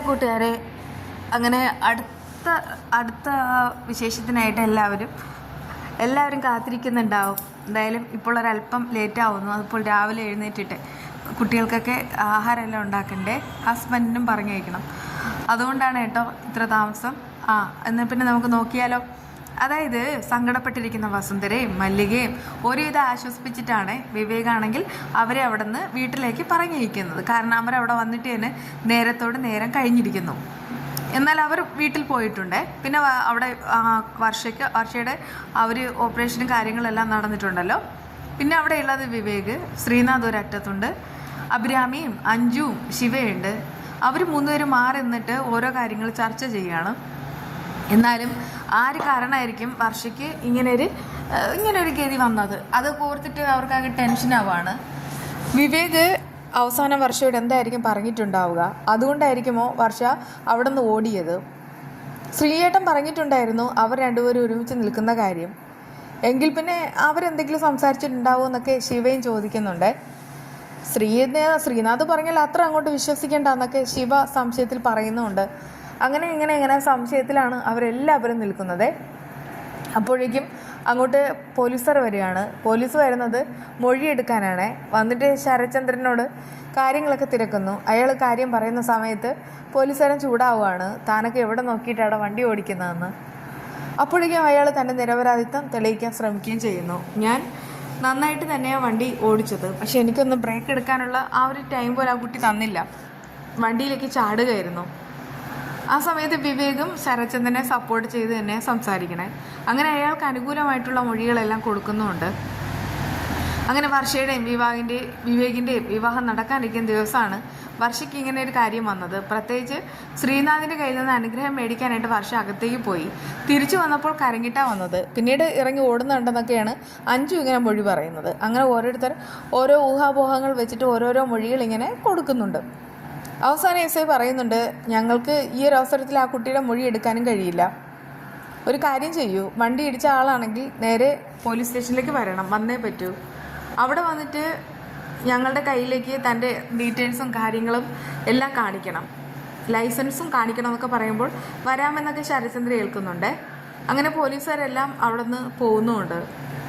കൂട്ടുകാരെ, അങ്ങനെ അടുത്ത അടുത്ത വിശേഷത്തിനായിട്ട് എല്ലാവരും കാത്തിരിക്കുന്നുണ്ടാവും. എന്തായാലും ഇപ്പോൾ ഒരല്പം ലേറ്റാവുന്നു. അതിപ്പോൾ രാവിലെ എഴുന്നേറ്റിട്ട് കുട്ടികൾക്കൊക്കെ ആഹാരമെല്ലാം ഉണ്ടാക്കണ്ടേ, ഹസ്ബൻഡിനും പറഞ്ഞു വയ്ക്കണം. അതുകൊണ്ടാണ് കേട്ടോ ഇത്ര താമസം. എന്നാൽ പിന്നെ നമുക്ക് നോക്കിയാലോ. അതായത് സങ്കടപ്പെട്ടിരിക്കുന്ന വസുന്ധരയും മല്ലികയും ഒരുവിധം ആശ്വസിപ്പിച്ചിട്ടാണ് വിവേകാണെങ്കിൽ അവരെ അവിടെ നിന്ന് വീട്ടിലേക്ക് പറഞ്ഞിരിക്കുന്നത്. കാരണം അവരവിടെ വന്നിട്ട് തന്നെ നേരം കഴിഞ്ഞിരിക്കുന്നു. എന്നാൽ അവർ വീട്ടിൽ പോയിട്ടുണ്ട്. പിന്നെ അവിടെ വർഷയുടെ അവർ ഓപ്പറേഷനും കാര്യങ്ങളെല്ലാം നടന്നിട്ടുണ്ടല്ലോ. പിന്നെ അവിടെ ഉള്ളത് വിവേക്, ശ്രീനാഥ് ഒരറ്റത്തുണ്ട്, അഭിരാമിയും അഞ്ജുവും ശിവയുണ്ട്. അവർ മൂന്നുപേരും മാറി നിന്നിട്ട് ഓരോ കാര്യങ്ങൾ ചർച്ച ചെയ്യുകയാണ്. എന്നാലും ആര് കാരണമായിരിക്കും വർഷയ്ക്ക് ഇങ്ങനൊരു ഗതി വന്നത്, അത് ഓർത്തിട്ട് അവർക്കാകെ ടെൻഷനാവാണ്. വിവേക് അവസാനം വർഷയോട് എന്തായിരിക്കും പറഞ്ഞിട്ടുണ്ടാവുക? അതുകൊണ്ടായിരിക്കുമോ വർഷ അവിടെ നിന്ന് ഓടിയത്? ശ്രീയേട്ടൻ പറഞ്ഞിട്ടുണ്ടായിരുന്നു അവർ രണ്ടുപേരും ഒരുമിച്ച് നിൽക്കുന്ന കാര്യം. എങ്കിൽ പിന്നെ അവരെന്തെങ്കിലും സംസാരിച്ചിട്ടുണ്ടാവുമോ എന്നൊക്കെ ശിവയും ചോദിക്കുന്നുണ്ട്. ശ്രീനാഥ് പറഞ്ഞാൽ അത്ര അങ്ങോട്ട് വിശ്വസിക്കേണ്ട എന്നൊക്കെ ശിവ സംശയത്തിൽ പറയുന്നുണ്ട്. ഇങ്ങനെ സംശയത്തിലാണ് അവരെല്ലാവരും നിൽക്കുന്നത്. അപ്പോഴേക്കും അങ്ങോട്ട് പോലീസുകാർ വരികയാണ്. പോലീസ് വരുന്നത് മൊഴിയെടുക്കാനാണ്. വന്നിട്ട് ശരത്ചന്ദ്രനോട് കാര്യങ്ങളൊക്കെ തിരക്കുന്നു. അയാൾ കാര്യം പറയുന്ന സമയത്ത് പോലീസുകാരൻ ചൂടാവുകയാണ്, താനൊക്കെ എവിടെ നോക്കിയിട്ടാണ് വണ്ടി ഓടിക്കുന്നതെന്ന്. അപ്പോഴേക്കും അയാൾ തൻ്റെ നിരപരാധിത്വം തെളിയിക്കാൻ ശ്രമിക്കുകയും ചെയ്യുന്നു. ഞാൻ നന്നായിട്ട് തന്നെയാണ് വണ്ടി ഓടിച്ചത്, പക്ഷെ എനിക്കൊന്ന് ബ്രേക്ക് എടുക്കാനുള്ള ആ ഒരു ടൈം പോലെ ആ കുട്ടി തന്നില്ല, വണ്ടിയിലേക്ക് ചാടുകയായിരുന്നു. ആ സമയത്ത് വിവേകും ശരത്ചന്ദ്രനെ സപ്പോർട്ട് ചെയ്ത് തന്നെ സംസാരിക്കണേ. അങ്ങനെ അയാൾക്ക് അനുകൂലമായിട്ടുള്ള മൊഴികളെല്ലാം കൊടുക്കുന്നുമുണ്ട്. അങ്ങനെ വർഷയുടെയും വിവേകിൻ്റെയും വിവാഹം നടക്കാനിരിക്കുന്ന ദിവസമാണ് വർഷയ്ക്ക് ഇങ്ങനെ ഒരു കാര്യം വന്നത്. പ്രത്യേകിച്ച് ശ്രീനാഥിൻ്റെ കയ്യിൽ നിന്ന് അനുഗ്രഹം മേടിക്കാനായിട്ട് വർഷ അകത്തേക്ക് പോയി. തിരിച്ചു വന്നപ്പോൾ കരങ്ങിട്ടാണ് വന്നത്. പിന്നീട് ഇറങ്ങി ഓടുന്നുണ്ടെന്നൊക്കെയാണ് അഞ്ജു ഇങ്ങനെ മൊഴി പറയുന്നത്. അങ്ങനെ ഓരോരുത്തർ ഓരോ ഊഹാപോഹങ്ങൾ വെച്ചിട്ട് ഓരോരോ മൊഴികൾ ഇങ്ങനെ കൊടുക്കുന്നുണ്ട്. അവസാനം എസ് ഐ പറയുന്നുണ്ട്, ഞങ്ങൾക്ക് ഈ ഒരു അവസരത്തിൽ ആ കുട്ടിയുടെ മൊഴി എടുക്കാനും കഴിയില്ല. ഒരു കാര്യം ചെയ്യൂ, വണ്ടി ഇടിച്ച ആളാണെങ്കിൽ നേരെ പോലീസ് സ്റ്റേഷനിലേക്ക് വന്നേ പറ്റൂ. അവിടെ വന്നിട്ട് ഞങ്ങളുടെ കയ്യിലേക്ക് തൻ്റെ ഡീറ്റെയിൽസും കാര്യങ്ങളും എല്ലാം കാണിക്കണം, ലൈസൻസും കാണിക്കണം എന്നൊക്കെ പറയുമ്പോൾ വരാമെന്നൊക്കെ ശരത്ചന്ദ്ര ഏൽക്കുന്നുണ്ട്. അങ്ങനെ പോലീസുകാരെല്ലാം അവിടെ നിന്ന് പോകുന്നുമുണ്ട്.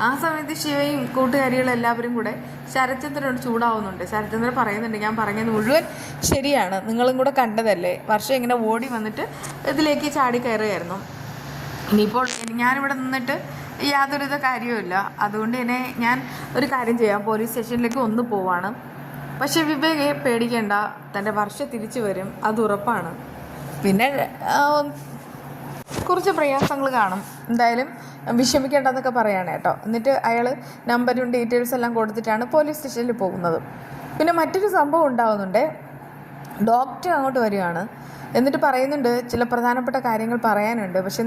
ആ സമയത്ത് ശിവയും കൂട്ടുകാരികളും എല്ലാവരും കൂടെ ശരത്ചന്ദ്രനോട് ചൂടാവുന്നുണ്ട്. ശരത്ചന്ദ്രൻ പറയുന്നുണ്ട്, ഞാൻ പറഞ്ഞത് മുഴുവൻ ശരിയാണ്, നിങ്ങളും കൂടെ കണ്ടതല്ലേ, വർഷം ഇങ്ങനെ ഓടി വന്നിട്ട് ഇതിലേക്ക് ചാടി കയറുകയായിരുന്നു. ഇനിയിപ്പോൾ ഞാനിവിടെ നിന്നിട്ട് യാതൊരുവിധ കാര്യവുമില്ല. അതുകൊണ്ട് തന്നെ ഞാൻ ഒരു കാര്യം ചെയ്യാം, പോലീസ് സ്റ്റേഷനിലേക്ക് ഒന്ന് പോവാണ്. പക്ഷെ വിവേകെ പേടിക്കേണ്ട, തൻ്റെ വർഷം തിരിച്ചു വരും, അത് ഉറപ്പാണ്. പിന്നെ കുറച്ച് പ്രയാസങ്ങൾ കാണും, എന്തായാലും വിഷമിക്കേണ്ടെന്നൊക്കെ പറയാണ് കേട്ടോ. എന്നിട്ട് അയാൾ നമ്പരും ഡീറ്റെയിൽസ് എല്ലാം കൊടുത്തിട്ടാണ് പോലീസ് സ്റ്റേഷനിൽ പോകുന്നത്. പിന്നെ മറ്റൊരു സംഭവം ഉണ്ടാകുന്നുണ്ട്. ഡോക്ടർ അങ്ങോട്ട് വരികയാണ്. എന്നിട്ട് പറയുന്നുണ്ട് ചില പ്രധാനപ്പെട്ട കാര്യങ്ങൾ പറയാനുണ്ട്, പക്ഷെ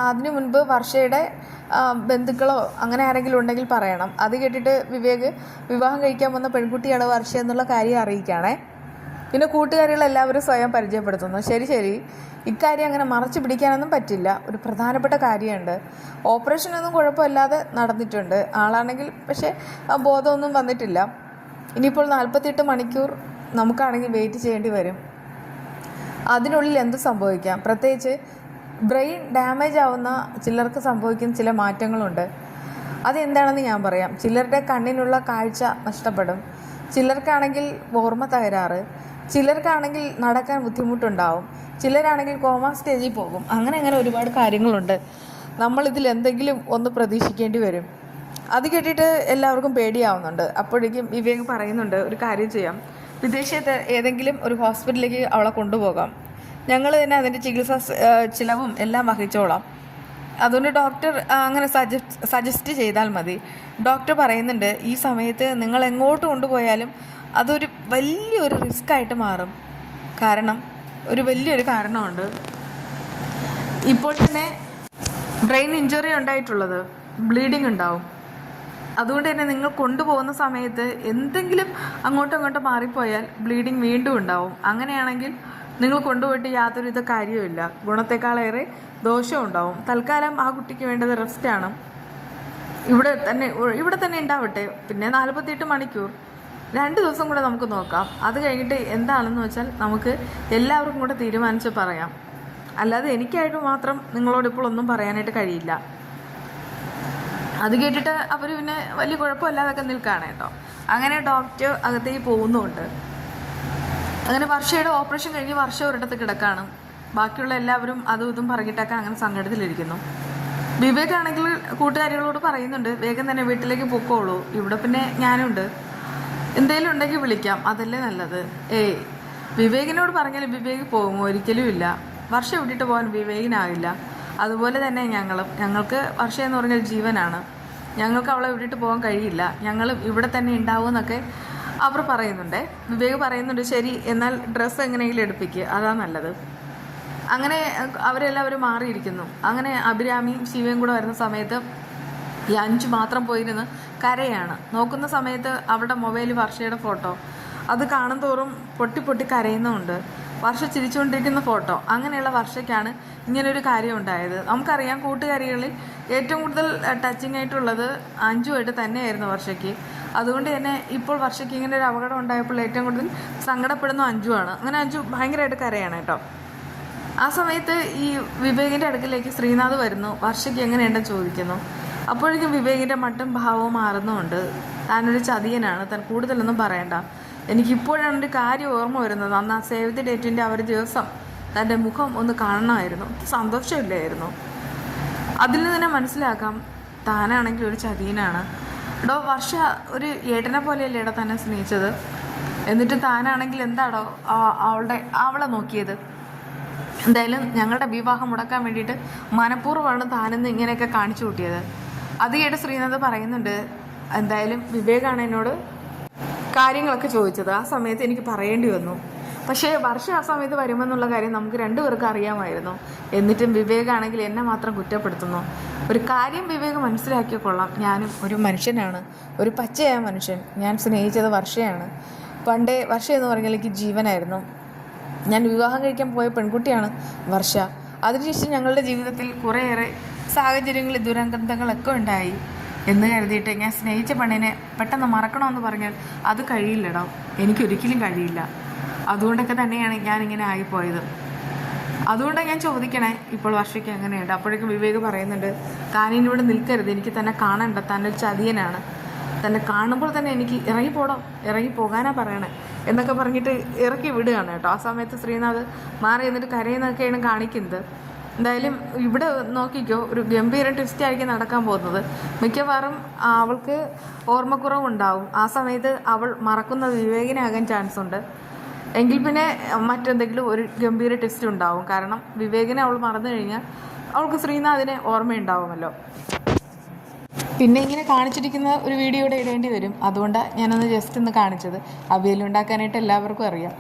അതിനു മുൻപ് വർഷയുടെ ബന്ധുക്കളോ അങ്ങനെ ആരെങ്കിലും ഉണ്ടെങ്കിൽ പറയണം. അത് കേട്ടിട്ട് വിവേക് വിവാഹം കഴിക്കാൻ വന്ന പെൺകുട്ടിയാണ് വർഷ എന്നുള്ള കാര്യം അറിയിക്കുകയാണേ. പിന്നെ കൂട്ടുകാരികളെല്ലാവരും സ്വയം പരിചയപ്പെടുത്തുന്നു. ശരി, ഇക്കാര്യം അങ്ങനെ മറച്ചു പിടിക്കാനൊന്നും പറ്റില്ല, ഒരു പ്രധാനപ്പെട്ട കാര്യമുണ്ട്. ഓപ്പറേഷനൊന്നും കുഴപ്പമില്ലാതെ നടന്നിട്ടുണ്ട്, ആളാണെങ്കിൽ പക്ഷേ ബോധമൊന്നും വന്നിട്ടില്ല. ഇനിയിപ്പോൾ 48 മണിക്കൂർ നമുക്കാണെങ്കിൽ വെയിറ്റ് ചെയ്യേണ്ടി വരും. അതിനുള്ളിൽ എന്ത് സംഭവിക്കാം? പ്രത്യേകിച്ച് ബ്രെയിൻ ഡാമേജ് ആവുന്ന ചിലർക്ക് സംഭവിക്കുന്ന ചില മാറ്റങ്ങളുണ്ട്. അതെന്താണെന്ന് ഞാൻ പറയാം. ചിലരുടെ കണ്ണിനുള്ള കാഴ്ച നഷ്ടപ്പെടും, ചിലർക്കാണെങ്കിൽ ഓർമ്മ തകരാറ്, ചിലർക്കാണെങ്കിൽ നടക്കാൻ ബുദ്ധിമുട്ടുണ്ടാവും, ചിലരാണെങ്കിൽ കോമ സ്റ്റേജിൽ പോകും. അങ്ങനെ ഒരുപാട് കാര്യങ്ങളുണ്ട്. നമ്മളിതിൽ എന്തെങ്കിലും ഒന്ന് പ്രതീക്ഷിക്കേണ്ടി വരും. അത് കേട്ടിട്ട് എല്ലാവർക്കും പേടിയാവുന്നുണ്ട്. അപ്പോഴേക്കും വിവേക് പറയുന്നുണ്ട്, ഒരു കാര്യം ചെയ്യാം, വിദേശത്ത് ഏതെങ്കിലും ഒരു ഹോസ്പിറ്റലിലേക്ക് അവളെ കൊണ്ടുപോകാം, ഞങ്ങൾ തന്നെ അതിൻ്റെ ചികിത്സാ ചിലവും എല്ലാം വഹിച്ചോളാം. അതുകൊണ്ട് ഡോക്ടർ അങ്ങനെ സജസ്റ്റ് ചെയ്താൽ മതി. ഡോക്ടർ പറയുന്നുണ്ട്, ഈ സമയത്ത് നിങ്ങൾ എങ്ങോട്ട് കൊണ്ടുപോയാലും അതൊരു വലിയൊരു റിസ്ക്കായിട്ട് മാറും. കാരണം ഒരു വലിയൊരു കാരണമുണ്ട്. ഇപ്പോൾ തന്നെ ബ്രെയിൻ ഇഞ്ചുറി ഉണ്ടായിട്ടുള്ളത്, ബ്ലീഡിങ് ഉണ്ടാവും. അതുകൊണ്ട് തന്നെ നിങ്ങൾ കൊണ്ടുപോകുന്ന സമയത്ത് എന്തെങ്കിലും അങ്ങോട്ടും മാറിപ്പോയാൽ ബ്ലീഡിങ് വീണ്ടും ഉണ്ടാവും. അങ്ങനെയാണെങ്കിൽ നിങ്ങൾ കൊണ്ടുപോയിട്ട് യാതൊരുവിധ കാര്യവുമില്ല, ഗുണത്തെക്കാളേറെ ദോഷവും ഉണ്ടാവും. തൽക്കാലം ആ കുട്ടിക്ക് വേണ്ടത് റെസ്റ്റാണ്. ഇവിടെ തന്നെ ഉണ്ടാവട്ടെ. പിന്നെ 48 മണിക്കൂർ 2 ദിവസം കൂടെ നമുക്ക് നോക്കാം. അത് കഴിഞ്ഞിട്ട് എന്താണെന്ന് വെച്ചാൽ നമുക്ക് എല്ലാവർക്കും കൂടെ തീരുമാനിച്ച് പറയാം. അല്ലാതെ എനിക്കായിട്ട് മാത്രം നിങ്ങളോട് ഇപ്പോൾ ഒന്നും പറയാനായിട്ട് കഴിയില്ല. അത് കേട്ടിട്ട് അവർ പിന്നെ വലിയ കുഴപ്പമില്ലാതൊക്കെ നിൽക്കുകയാണ് കേട്ടോ. അങ്ങനെ ഡോക്ടർ അകത്തേക്ക് പോകുന്നുമുണ്ട്. അങ്ങനെ വർഷയുടെ ഓപ്പറേഷൻ കഴിഞ്ഞ് വർഷ ഒരിടത്ത് കിടക്കാണ്. ബാക്കിയുള്ള എല്ലാവരും അതും ഇതും പറഞ്ഞിട്ടൊക്കെ അങ്ങനെ സങ്കടത്തിലിരിക്കുന്നു. വിവേക് ആണെങ്കിൽ കൂട്ടുകാരികളോട് പറയുന്നുണ്ട്, വേഗം തന്നെ വീട്ടിലേക്ക് പൊക്കോളൂ, ഇവിടെ പിന്നെ ഞാനുണ്ട്, എന്തെങ്കിലും ഉണ്ടെങ്കിൽ വിളിക്കാം, അതല്ലേ നല്ലത്. വിവേകിനോട് പറഞ്ഞാൽ വിവേക് പോകുമോ? ഒരിക്കലും ഇല്ല. വർഷ വിട്ടിട്ട് പോകാൻ വിവേകിനാവില്ല. അതുപോലെ തന്നെ ഞങ്ങൾക്ക് വർഷ എന്ന് പറഞ്ഞാൽ ജീവനാണ്. ഞങ്ങൾക്ക് അവളെ വിട്ടിട്ട് പോകാൻ കഴിയില്ല. ഞങ്ങൾ ഇവിടെ തന്നെ ഉണ്ടാവുമെന്നൊക്കെ അവർ പറയുന്നുണ്ട്. വിവേക് പറയുന്നുണ്ട്, ശരി എന്നാൽ ഡ്രസ്സ് എങ്ങനെയെങ്കിലും എടുപ്പിക്കുക, അതാ നല്ലത്. അങ്ങനെ അവരെല്ലാവരും മാറിയിരിക്കുന്നു. അങ്ങനെ അഭിരാമിയും ശിവയും കൂടെ വരുന്ന സമയത്ത് ഈ അഞ്ചു മാത്രം പോയിരുന്ന് കരയാണ്. നോക്കുന്ന സമയത്ത് അവരുടെ മൊബൈൽ വർഷയുടെ ഫോട്ടോ, അത് കാണും തോറും പൊട്ടി പൊട്ടി കരയുന്നുമുണ്ട്. വർഷ ചിരിച്ചുകൊണ്ടിരിക്കുന്ന ഫോട്ടോ. അങ്ങനെയുള്ള വർഷയ്ക്കാണ് ഇങ്ങനൊരു കാര്യം ഉണ്ടായത്. നമുക്കറിയാം, കൂട്ടുകാരികളിൽ ഏറ്റവും കൂടുതൽ ടച്ചിങ് ആയിട്ടുള്ളത് അഞ്ചുമായിട്ട് തന്നെയായിരുന്നു വർഷയ്ക്ക്. അതുകൊണ്ട് തന്നെ ഇപ്പോൾ വർഷയ്ക്ക് ഇങ്ങനെ ഒരു അപകടം ഉണ്ടായപ്പോൾ ഏറ്റവും കൂടുതൽ സങ്കടപ്പെടുന്ന അഞ്ചുവാണ്. അങ്ങനെ അഞ്ചു ഭയങ്കരമായിട്ട് കരയാണ് കേട്ടോ. ആ സമയത്ത് ഈ വിവേകിൻ്റെ അടുക്കിലേക്ക് ശ്രീനാഥ് വരുന്നു. വർഷയ്ക്ക് എങ്ങനെയുണ്ടെന്ന് ചോദിക്കുന്നു. അപ്പോഴേക്കും വിവേകിൻ്റെ മട്ടും ഭാവവും മാറുന്നുമുണ്ട്. താനൊരു ചതിയനാണ്, താൻ കൂടുതലൊന്നും പറയണ്ട. എനിക്കിപ്പോഴാണ് ഒരു കാര്യം ഓർമ്മ വരുന്നത്. അന്ന് ആ സേവ് ദി ഡേറ്റിൻ്റെ ആ ഒരു ദിവസം തൻ്റെ മുഖം ഒന്ന് കാണണമായിരുന്നു. സന്തോഷമില്ലായിരുന്നു. അതിൽ നിന്ന് തന്നെ മനസ്സിലാക്കാം താനാണെങ്കിൽ ഒരു ചതിയനാണ്. എടോ, വർഷ ഒരു ഏട്ടനെ പോലെയല്ലേ ഇട തന്നെ സ്നേഹിച്ചത്. എന്നിട്ട് താനാണെങ്കിൽ എന്താടോ അവളെ നോക്കിയത്. എന്തായാലും ഞങ്ങളുടെ വിവാഹം മുടക്കാൻ വേണ്ടിയിട്ട് മനഃപൂർവ്വമാണ് താനെന്ന് ഇങ്ങനെയൊക്കെ കാണിച്ചു കൂട്ടിയത്. അത് കേട്ട് ശ്രീനാഥ് പറയുന്നുണ്ട്, എന്തായാലും വിവേകാണ് എന്നോട് കാര്യങ്ങളൊക്കെ ചോദിച്ചത്. ആ സമയത്ത് എനിക്ക് പറയേണ്ടി വന്നു. പക്ഷേ വർഷ ആ സമയത്ത് വരുമെന്നുള്ള കാര്യം നമുക്ക് രണ്ടുപേർക്കും അറിയാമായിരുന്നു. എന്നിട്ടും വിവേകാണെങ്കിൽ എന്നെ മാത്രം കുറ്റപ്പെടുത്തുന്നു. ഒരു കാര്യം വിവേക് മനസ്സിലാക്കിയ കൊള്ളാം, ഞാനും ഒരു മനുഷ്യനാണ്, ഒരു പച്ചയായ മനുഷ്യൻ. ഞാൻ സ്നേഹിച്ചത് വർഷയാണ്. പണ്ടേ വർഷ എന്ന് പറഞ്ഞാൽ എനിക്ക് ജീവനായിരുന്നു. ഞാൻ വിവാഹം കഴിക്കാൻ പോയ പെൺകുട്ടിയാണ് വർഷ. അതിനുശേഷം ഞങ്ങളുടെ ജീവിതത്തിൽ കുറേയേറെ സാഹചര്യങ്ങളിൽ ദുരന്തങ്ങളൊക്കെ ഉണ്ടായി എന്ന് കരുതിയിട്ട് ഞാൻ സ്നേഹിച്ച പെണ്ണിനെ പെട്ടെന്ന് മറക്കണമെന്ന് പറഞ്ഞാൽ അത് കഴിയില്ലടോ, എനിക്കൊരിക്കലും കഴിയില്ല. അതുകൊണ്ടൊക്കെ തന്നെയാണ് ഞാനിങ്ങനെ ആയിപ്പോയത്. അതുകൊണ്ടാണ് ഞാൻ ചോദിക്കണേ, ഇപ്പോൾ വർഷയ്ക്ക് എങ്ങനെയുണ്ട്. അപ്പോഴേക്കും വിവേക് പറയുന്നുണ്ട്, താനിവിടെ നിൽക്കരുത്, എനിക്ക് തന്നെ കാണണ്ട, താനൊരു ചതിയനാണ്, തന്നെ കാണുമ്പോൾ തന്നെ എനിക്ക് ഇറങ്ങി പോകാനാ പറയണേ എന്നൊക്കെ പറഞ്ഞിട്ട് ഇറക്കി വിടുകയാണ് കേട്ടോ. ആ സമയത്ത് ശ്രീനാഥ് മാറി എന്നിട്ട് കരയുന്നൊക്കെയാണ് കാണിക്കുന്നത്. എന്തായാലും ഇവിടെ നോക്കിക്കോ, ഒരു ഗംഭീര ട്വിസ്റ്റ് ആയിരിക്കും നടക്കാൻ പോകുന്നത്. മിക്കവാറും അവൾക്ക് ഓർമ്മക്കുറവുണ്ടാവും. ആ സമയത്ത് അവൾ മറക്കുന്നത് വിവേകിനാകാൻ ചാൻസ് ഉണ്ട്. എങ്കിൽ പിന്നെ മറ്റെന്തെങ്കിലും ഒരു ഗംഭീര ട്വിസ്റ്റ് ഉണ്ടാവും. കാരണം വിവേകിനെ അവൾ മറന്നു കഴിഞ്ഞാൽ അവൾക്ക് ശ്രീനാഥിനെ ഓർമ്മയുണ്ടാവുമല്ലോ. പിന്നെ ഇങ്ങനെ കാണിച്ചിരിക്കുന്ന ഒരു വീഡിയോയുടെ ഇടേണ്ടി വരും. അതുകൊണ്ടാണ് ഞാനൊന്ന് ജസ്റ്റ് ഒന്ന് കാണിച്ചത്. അവിയലുണ്ടാക്കാനായിട്ട് എല്ലാവർക്കും അറിയാം.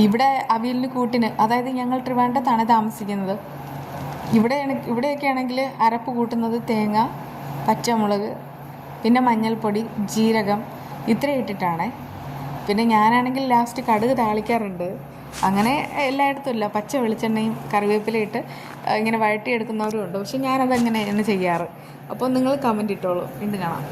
ഇവിടെ അവിയലിന് കൂട്ടിന്, അതായത് ഞങ്ങൾ ട്രിവാൻഡ്രത്താണ് താമസിക്കുന്നത്. ഇവിടെയൊക്കെ ആണെങ്കിൽ അരപ്പ് കൂട്ടുന്നത് തേങ്ങ, പച്ചമുളക്, പിന്നെ മഞ്ഞൾപ്പൊടി, ജീരകം ഇത്രയും ഇട്ടിട്ടാണ്. പിന്നെ ഞാനാണെങ്കിൽ ലാസ്റ്റ് കടുക് താളിക്കാറുണ്ട്. അങ്ങനെ എല്ലായിടത്തും ഇല്ല, പച്ച വെളിച്ചെണ്ണയും കറിവേപ്പിലയിട്ട് ഇങ്ങനെ വഴറ്റിയെടുക്കുന്നവരും ഉണ്ട്. പക്ഷെ ഞാനതങ്ങനെയാണ് ചെയ്യാറ്. അപ്പോൾ നിങ്ങൾ കമൻറ്റ് ഇട്ടോളൂ. വീണ്ടും കാണാം.